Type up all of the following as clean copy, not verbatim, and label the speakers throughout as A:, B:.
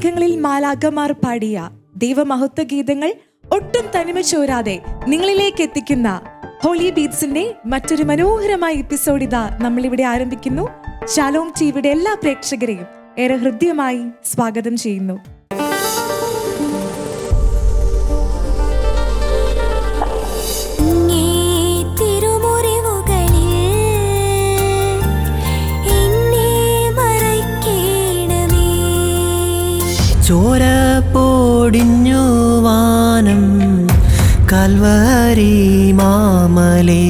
A: മേഘങ്ങളിൽ മാലാഖമാർ പാടിയ ദൈവമഹത്വ ഗീതങ്ങൾ ഒട്ടും തനിമ ചോരാതെ നിങ്ങളിലേക്ക് എത്തിക്കുന്ന ഹോളി ബീറ്റ്സിന്റെ മറ്റൊരു മനോഹരമായ എപ്പിസോഡ് ഇതാ നമ്മളിവിടെ ആരംഭിക്കുന്നു. ശാലോം ടിവിയുടെ എല്ലാ പ്രേക്ഷകരെയും ഏറെ ഹൃദ്യമായി സ്വാഗതം ചെയ്യുന്നു.
B: ചോര പൊടിഞ്ഞു വാനം കൽവരി മാമലേ,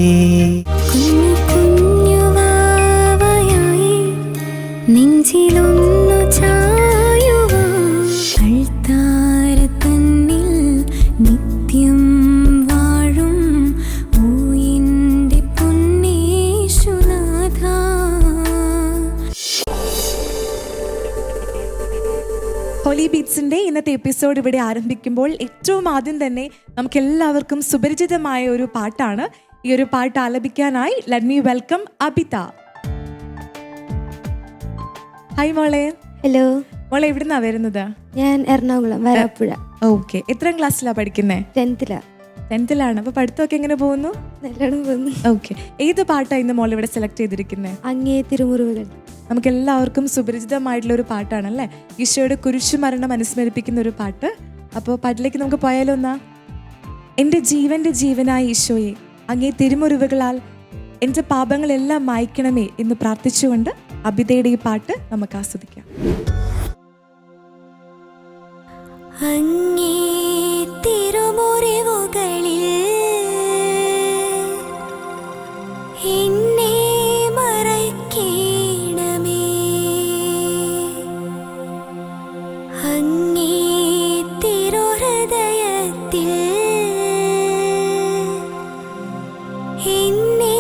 C: നെഞ്ചിലൊന്നു ചായുവാ അൾത്താര തന്നിൽ നിത്യം വാഴും ഓ എൻ്റെ പൊന്നേശുനാഥ.
A: ഹോളി ബീറ്റ്സിന്റെ ഇന്നത്തെ എപ്പിസോഡ് ഇവിടെ ആരംഭിക്കുമ്പോൾ ഏറ്റവും ആദ്യം തന്നെ നമുക്ക് എല്ലാവർക്കും സുപരിചിതമായ ഒരു പാട്ടാണ്. ഈ ഒരു പാട്ട് ആലപിക്കാനായി let me welcome Abitha. Hi മോളെ.
C: ഹലോ
A: മോളെ എവിടുന്നാ വരുന്നത്?
C: ഞാൻ എറണാകുളം വരാപ്പുഴ.
A: ഓക്കെ, എത്രാം ക്ലാസ്സിലാ പഠിക്കുന്നേ?
C: 10th-ലാണ്.
A: അപ്പൊ പഠിത്തമൊക്കെ എങ്ങനെ പോകുന്നു?
C: നല്ലോണം പോകുന്നു.
A: ഓക്കെ, ഏത് പാട്ടാ ഇന്ന് മോൾ ഇവിടെ സെലക്ട് ചെയ്തിരിക്കുന്നത്?
C: അങ്ങേ തിരുമുറിവുകൾ.
A: നമുക്ക് എല്ലാവർക്കും സുപരിചിതമായിട്ടുള്ള ഒരു പാട്ടാണല്ലേ, ഈശോയുടെ കുരിശുമരണം അനുസ്മരിപ്പിക്കുന്ന ഒരു പാട്ട്. അപ്പോൾ പാട്ടിലേക്ക് നമുക്ക് പോയാലോ എന്നാ? എൻ്റെ ജീവന്റെ ജീവനായ ഈശോയെ, അങ്ങേ തിരുമുറിവുകളാൽ എൻ്റെ പാപങ്ങളെല്ലാം മായ്ക്കണമേ എന്ന് പ്രാർത്ഥിച്ചുകൊണ്ട് അബിതയുടെ ഈ പാട്ട് നമുക്ക് ആസ്വദിക്കാം.
C: അങ്ങേ തിരുമുറിവുകളിൽ എന്നെ മറയ്ക്കണമേ, അങ്ങേ തിരുഹൃദയത്തിൽ എന്നെ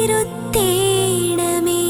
C: ഇരുത്തേണമേ.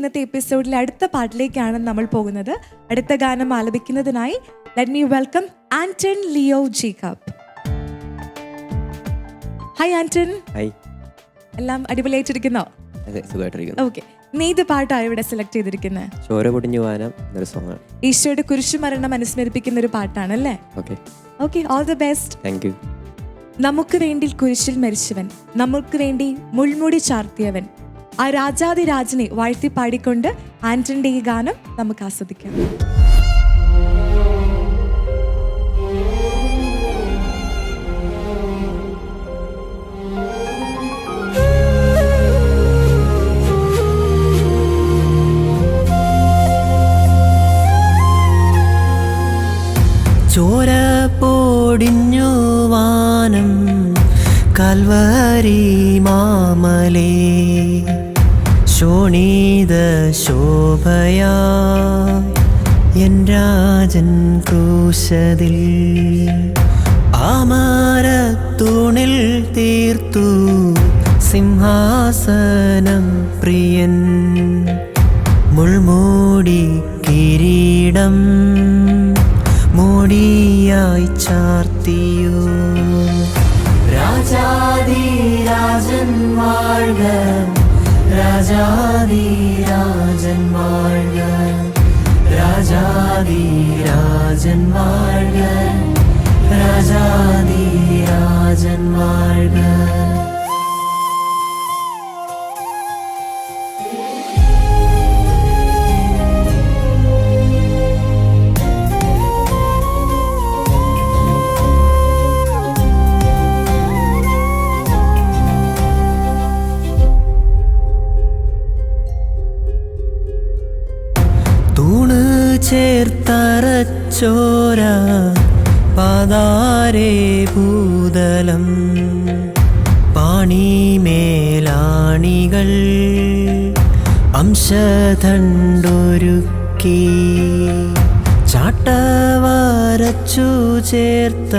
A: ഇന്നത്തെ എപ്പിസോഡിലെ അടുത്ത പാട്ടിലേക്കാണ് നമ്മൾ പോകുന്നത്. അടുത്ത ഗാനം ആലപിക്കുന്നതിനായി let me welcome Anton Leo Jacob. Hi Anton.
D: Hi.
A: എല്ലാം അടിപൊളിയായിട്ടിരിക്കുന്നോ?
D: അതെ, സുഖമായിട്ടിരിക്കുന്നു.
A: ഓക്കെ, ഏത് പാട്ടാണ് ഇവിടെ സെലക്ട് ചെയ്തിരിക്കുന്നത്?
D: ചോര പൊടിഞ്ഞു വാനം എന്നൊരു സോങ്ങാണ്.
A: ഈശോയുടെ കുരിശുമരണം അനുസ്മരിപ്പിക്കുന്ന ഒരു പാട്ടാണല്ലേ?
D: Okay
A: okay, all the best.
D: Thank you.
A: നമുക്ക് വേണ്ടി കുരിശിൽ മരിച്ചവൻ, നമുക്ക് വേണ്ടി മുൾമുടി ചാർത്തിയവൻ, ആ രാജാതിരാജനെ വാഴ്ത്തി പാടിക്കൊണ്ട് ആന്റണിന്റെ ഈ ഗാനം നമുക്ക് ആസ്വദിക്കാം.
B: ചോര പൊടിഞ്ഞു വാനം കൽവരി മാമലേ ശോണിത ശോഭയാ എൻ രാജൻ ക്രൂശതിൽ ആമരത്തൂണിൽ തീർത്തു സിംഹാസനം പ്രിയൻ മുൾമൂടി കിരീടം മോടിയായി ചാർത്തിയോ രാജാധിരാജൻ വാഴ്ക രാജാധിരാജൻ വാഴ്ക രാജാധിരാജൻ വാഴ്ക രാജാധിരാജൻ വാഴ്ക. തൂണ് ചേർത്തറച്ചോര പാതാരേ ഭൂതലം പാണിമേലാണികൾ അംശദണ്ഡൊരുക്കി ചാട്ടവരച്ചു ചേർത്ത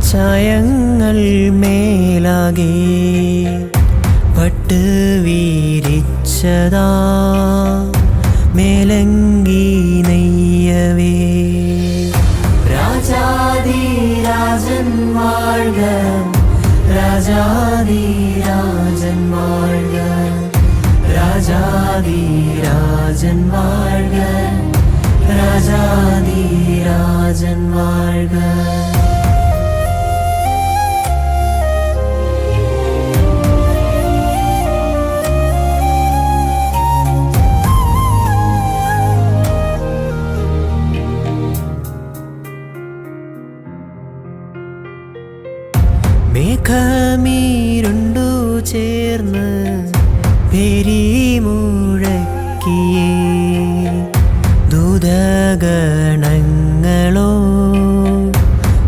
B: ചായങ്ങൾ മേലാകെ പട്ട് വീരിച്ചതാ മേലങ്കി നെയ്യവേ രാജാധിരാജൻ വാഴ്ക രാജാധിരാജൻ വാഴ്ക രാജാധിരാജൻ വാഴ്ക രാജാധിരാജൻ വാഴ്ക. മേഘമീരുണ്ടു ചേർന്ന് പെരിമുഴക്കിയേ ദൂതഗണങ്ങളോ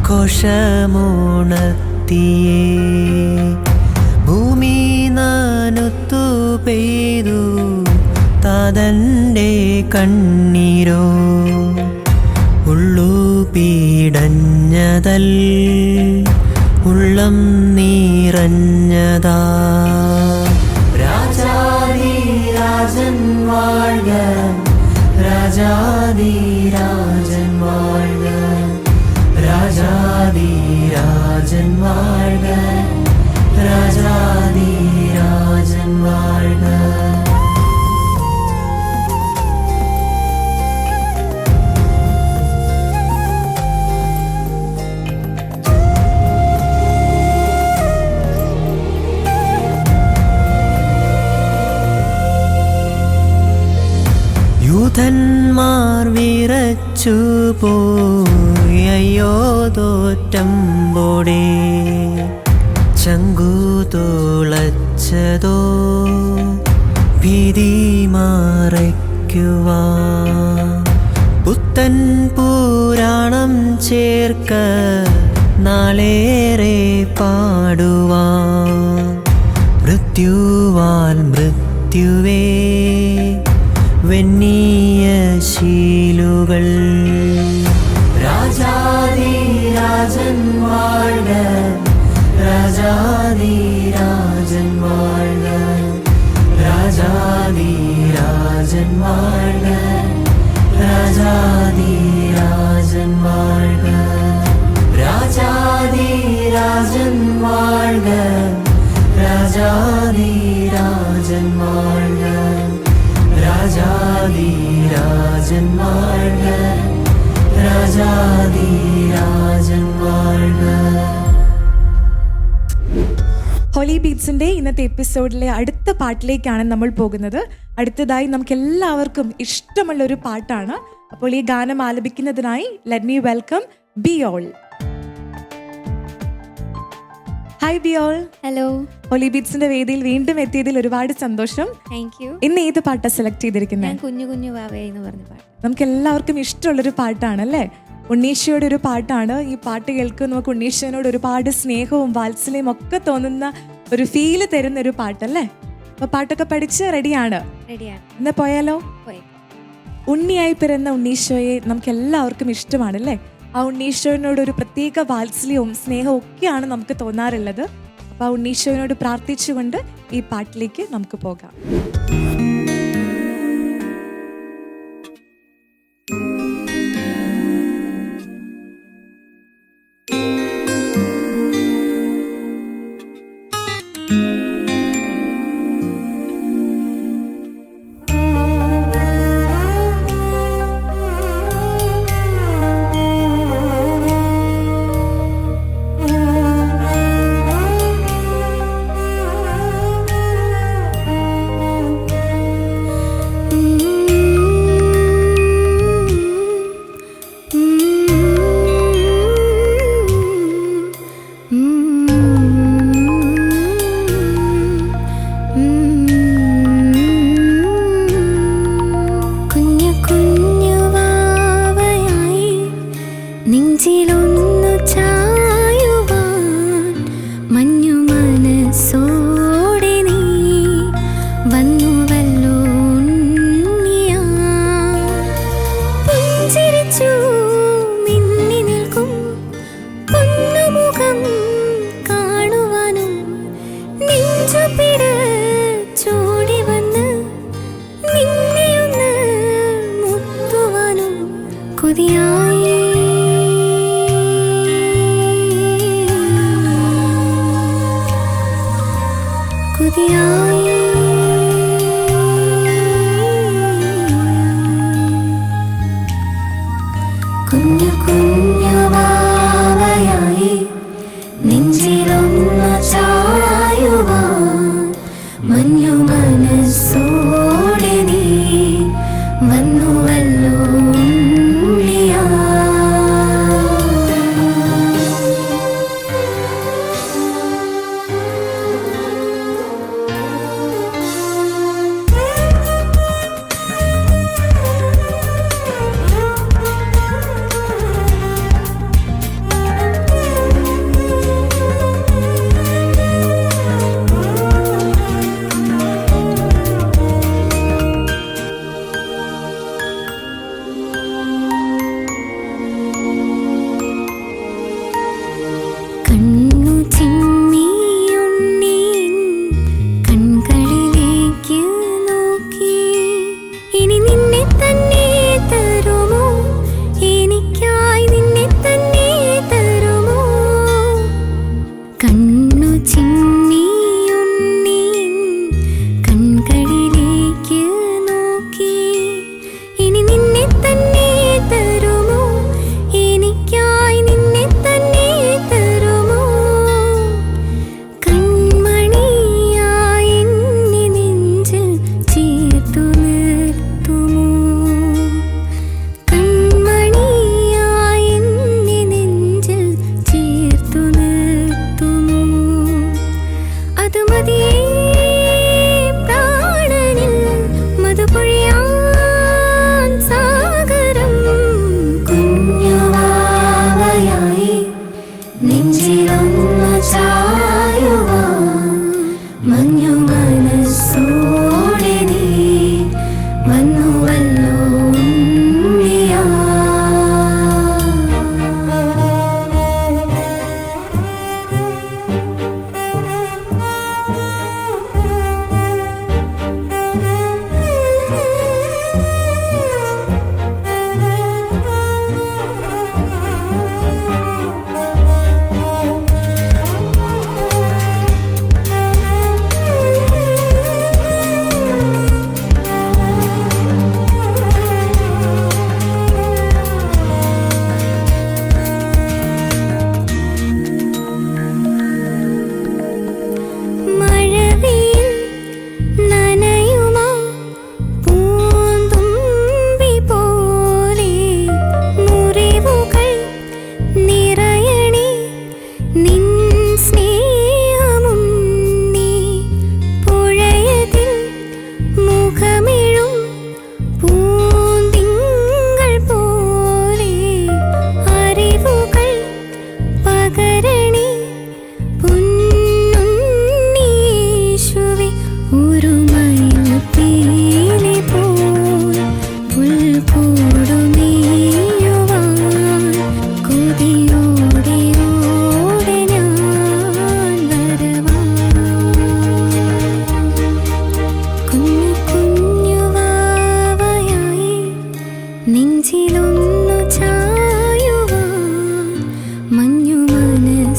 B: ഘോഷമുണർത്തിയേ ഭൂമി നാനുത്തു പെയ്തു താതൻ്റെ കണ്ണീരോ ഉള്ളു പീഡഞ്ഞതൽ ഉള്ളം നിറഞ്ഞതാ രാജാധിരാജൻ വാഴ്ക രാജാധിരാജൻ വാഴ്ക രാജാധിരാജൻ വാഴ്ക രാജാധിരാജൻ വാഴ്ക. യൂഥന്മാർ വിറച്ചു പോയി അയ്യോ തോറ്റമ്പോടെ ചങ്കു തുളച്ചതോ ഭീതി മറയ്ക്കുവാ പുത്തൻ പുരാണം ചേർക്ക നാളേറെ പാടുവാ മൃത്യുവാൽ മൃത്യുവേ വെന്നിയ ശീലുകൾ രാജാധിരാജൻ വാഴ്ക രാജാധിരാജൻ വാഴ്ക രാജാധിരാജൻ
A: ഹോളി ബീറ്റ്സിൻ്റെ ഇന്നത്തെ എപ്പിസോഡിലെ അടുത്ത പാട്ടിലേക്കാണ് നമ്മൾ പോകുന്നത്. അടുത്തതായി നമുക്ക് എല്ലാവർക്കും ഇഷ്ടമുള്ള ഒരു പാട്ടാണ്. അപ്പോൾ ഈ ഗാനം ആലപിക്കുന്നതിനായി let me welcome Biyol. Hi Biyol.
C: Hello.
A: Holy ബീറ്റ്സിന്റെ വേദിയിൽ വീണ്ടും എത്തിയതിൽ ഒരുപാട് സന്തോഷം.
C: Thank you.
A: ഇന്ന് ഏത് പാട്ടാണ് സെലക്ട് ചെയ്തിരിക്കുന്നത്?
C: ഞാൻ കുഞ്ഞു കുഞ്ഞു വാവേ എന്ന് പറഞ്ഞ പാട്ട്.
A: നമുക്ക് എല്ലാവർക്കും ഇഷ്ടമുള്ളൊരു പാട്ടാണ് അല്ലേ? ഉണ്ണീശോയുടെ ഒരു പാട്ടാണ്. ഈ പാട്ട് കേൾക്കുമ്പോൾ നമുക്ക് ഉണ്ണീശോനോട് ഒരുപാട് സ്നേഹവും വാത്സല്യവും ഒക്കെ തോന്നുന്ന ഒരു ഫീല് തരുന്ന ഒരു പാട്ടല്ലേ? അപ്പൊ പാട്ടൊക്കെ പഠിച്ച് റെഡിയാണ്?
C: റെഡിയാണ്.
A: എന്നാ പോയാലോ?
C: പോയി.
A: ഉണ്ണിയായി പിറന്ന ഉണ്ണീശോയെ നമുക്ക് എല്ലാവർക്കും ഇഷ്ടമാണല്ലേ? ആ ഉണ്ണീശോനോട് ഒരു പ്രത്യേക വാത്സല്യവും സ്നേഹവും ഒക്കെയാണ് നമുക്ക് തോന്നാറുള്ളത്. അപ്പൊ ആ ഉണ്ണീശോനോട് പ്രാർത്ഥിച്ചുകൊണ്ട് ഈ പാട്ടിലേക്ക് നമുക്ക് പോകാം.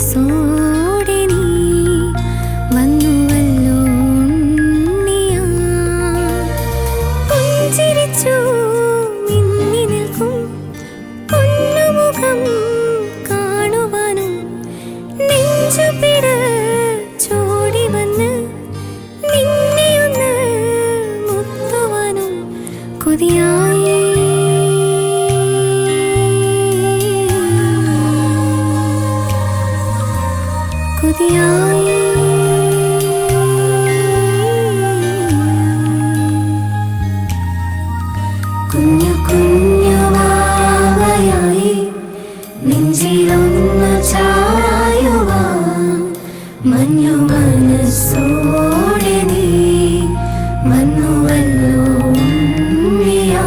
E: മനസ്സോടെ നീ വന്നുവല്ലോ ഉണ്ണിയാ. പുഞ്ചിരിച്ചു മിന്നി നിൽക്കും പൊന്നുമുഖം കാണുവാനും നെഞ്ചുപിടച്ചോടി വന്ന് നിന്നെയൊന്ന് മുത്തുവാനും കൊതിയായി. കൊതിയായി. കുഞ്ഞു കുഞ്ഞു വാവയായി നെഞ്ചിലൊന്നു ചായുവാൻ മഞ്ഞു മനസ്സോടെ നീ വന്നുവല്ലോ ഉണ്ണിയാ.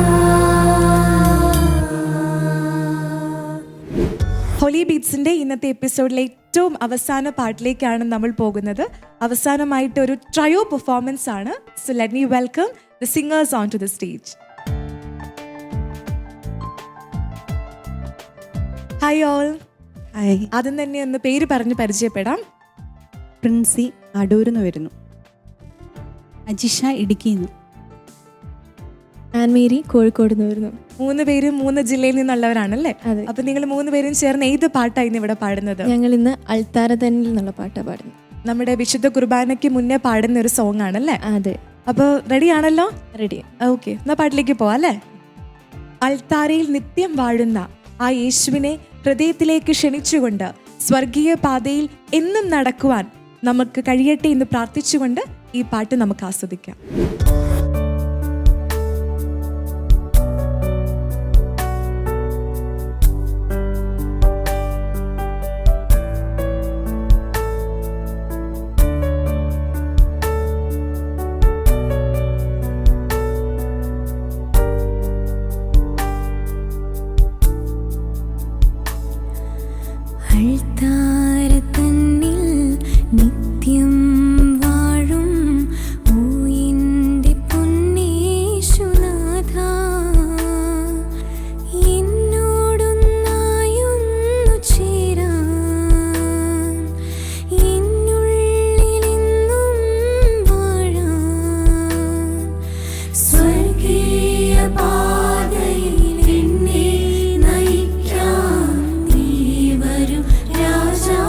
A: ഹോളി ബീറ്റ്സിന്റെ ഇന്നത്തെ എപ്പിസോഡിലെ ഏറ്റവും അവസാന പാട്ടിലേക്കാണ് നമ്മൾ പോകുന്നത്. അവസാനമായിട്ട് ഒരു ട്രയോ പെർഫോമൻസ് ആണ്. So let me welcome the singers on to the stage. Hi all.
F: Hi,
A: ആദ്യം തന്നെ ഒന്ന് പേര് പറഞ്ഞ് പരിചയപ്പെടാം.
F: പ്രിൻസി അടൂരിന്ന് വരുന്നു. അജിഷ ഇടുക്കിന്ന്.
C: ആൻമേരി കോഴിക്കോട് നിന്ന് വരുന്നു.
A: 3 പേരും 3 ജില്ലയിൽ നിന്നുള്ളവരാണല്ലേ?
C: അതെ.
A: അപ്പൊ നിങ്ങൾ 3 പേരും ചേർന്ന് ഏത് പാട്ടായിരുന്നു ഇവിടെ പാടുന്നത്?
C: ഞങ്ങൾ ഇന്ന് അൾത്താരതനിൽ എന്നുള്ള പാട്ടാണ് പാടുന്നത്.
A: നമ്മുടെ വിശുദ്ധ കുർബാനയ്ക്ക് മുന്നേ പാടുന്ന ഒരു സോങ് ആണല്ലേ?
C: അതെ,
A: അപ്പോൾ റെഡി ആണല്ലോ?
C: റെഡി.
A: ഓക്കെ, എന്നാ പാട്ടിലേക്ക് പോവാം അല്ലേ? അൾത്താരയിൽ നിത്യം വാഴുന്ന ആ യേശുവിനെ ഹൃദയത്തിലേക്ക് ക്ഷണിച്ചുകൊണ്ട് സ്വർഗീയ പാതയിൽ എന്നും നടക്കുവാൻ നമുക്ക് കഴിയട്ടെ എന്ന് പ്രാർത്ഥിച്ചുകൊണ്ട് ഈ പാട്ട് നമുക്ക് ആസ്വദിക്കാം.
E: അൾത്താരതന്നിൽ നിത്യം വാഴും ഓ എൻ്റെ പൊന്നേശുനാഥാ, എന്നോടൊന്നായൊന്നു ചേരാൻ എന്നുള്ളിലെന്നും വാഴാൻ സ്വർഗീയ പാതയിൽ എന്നെ നയിക്കാൻ നീ വരും രാജാ.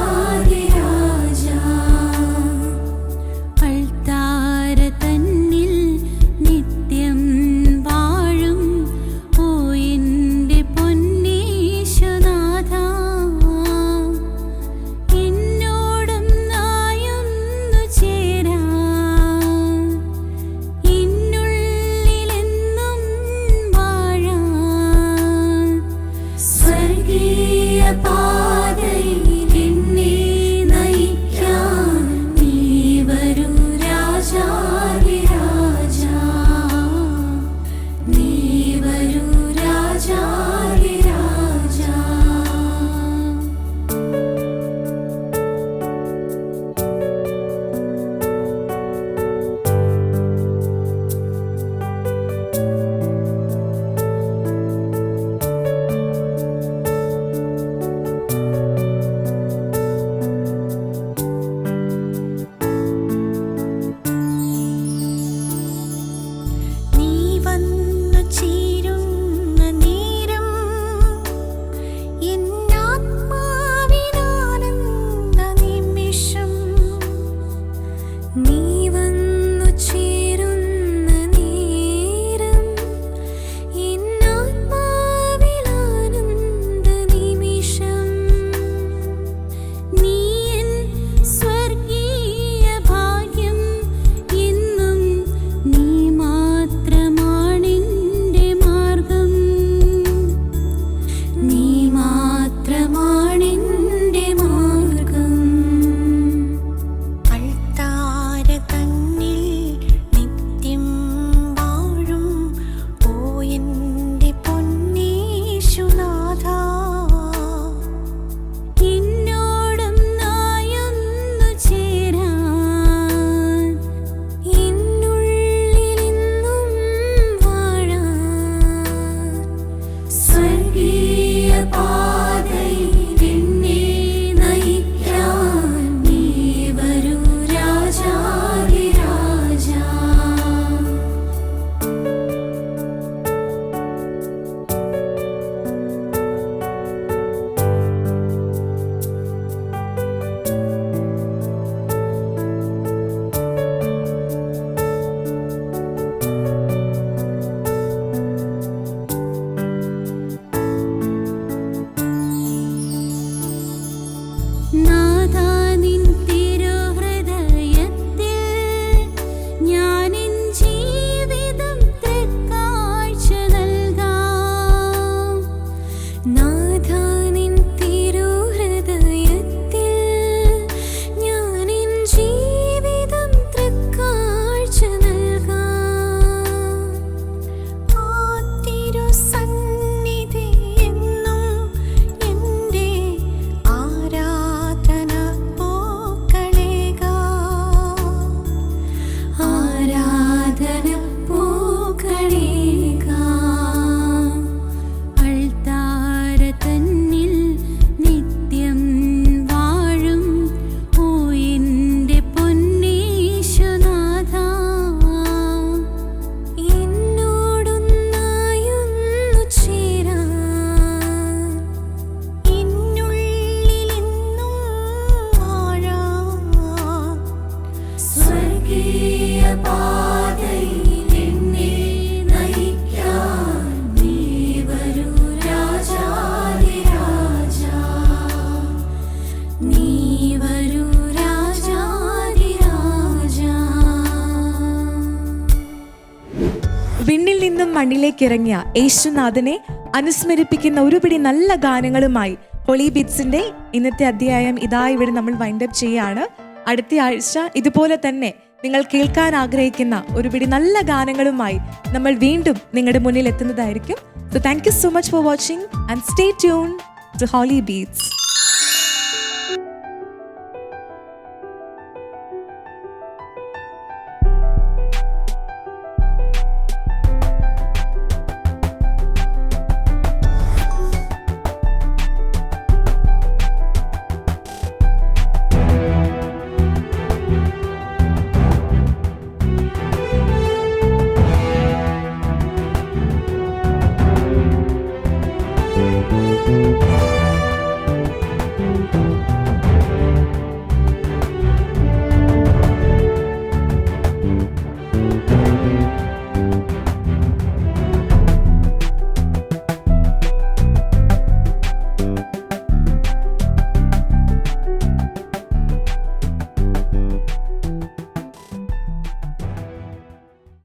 A: മണ്ണിലേക്ക് ഇറങ്ങിയ യേശുനാഥനെ അനുസ്മരിപ്പിക്കുന്ന ഒരുപിടി നല്ല ഗാനങ്ങളുമായി ഹോളി ബീറ്റ്സിന്റെ ഇന്നത്തെ അധ്യായം ഇതാ ഇവിടെ നമ്മൾ വൈൻഡപ്പ് ചെയ്യാണ്. അടുത്ത ആഴ്ച ഇതുപോലെ തന്നെ നിങ്ങൾ കേൾക്കാൻ ആഗ്രഹിക്കുന്ന ഒരുപിടി നല്ല ഗാനങ്ങളുമായി നമ്മൾ വീണ്ടും നിങ്ങളുടെ മുന്നിൽ എത്തുന്നതായിരിക്കും. So thank you so much for watching and stay tuned to Holy Beats.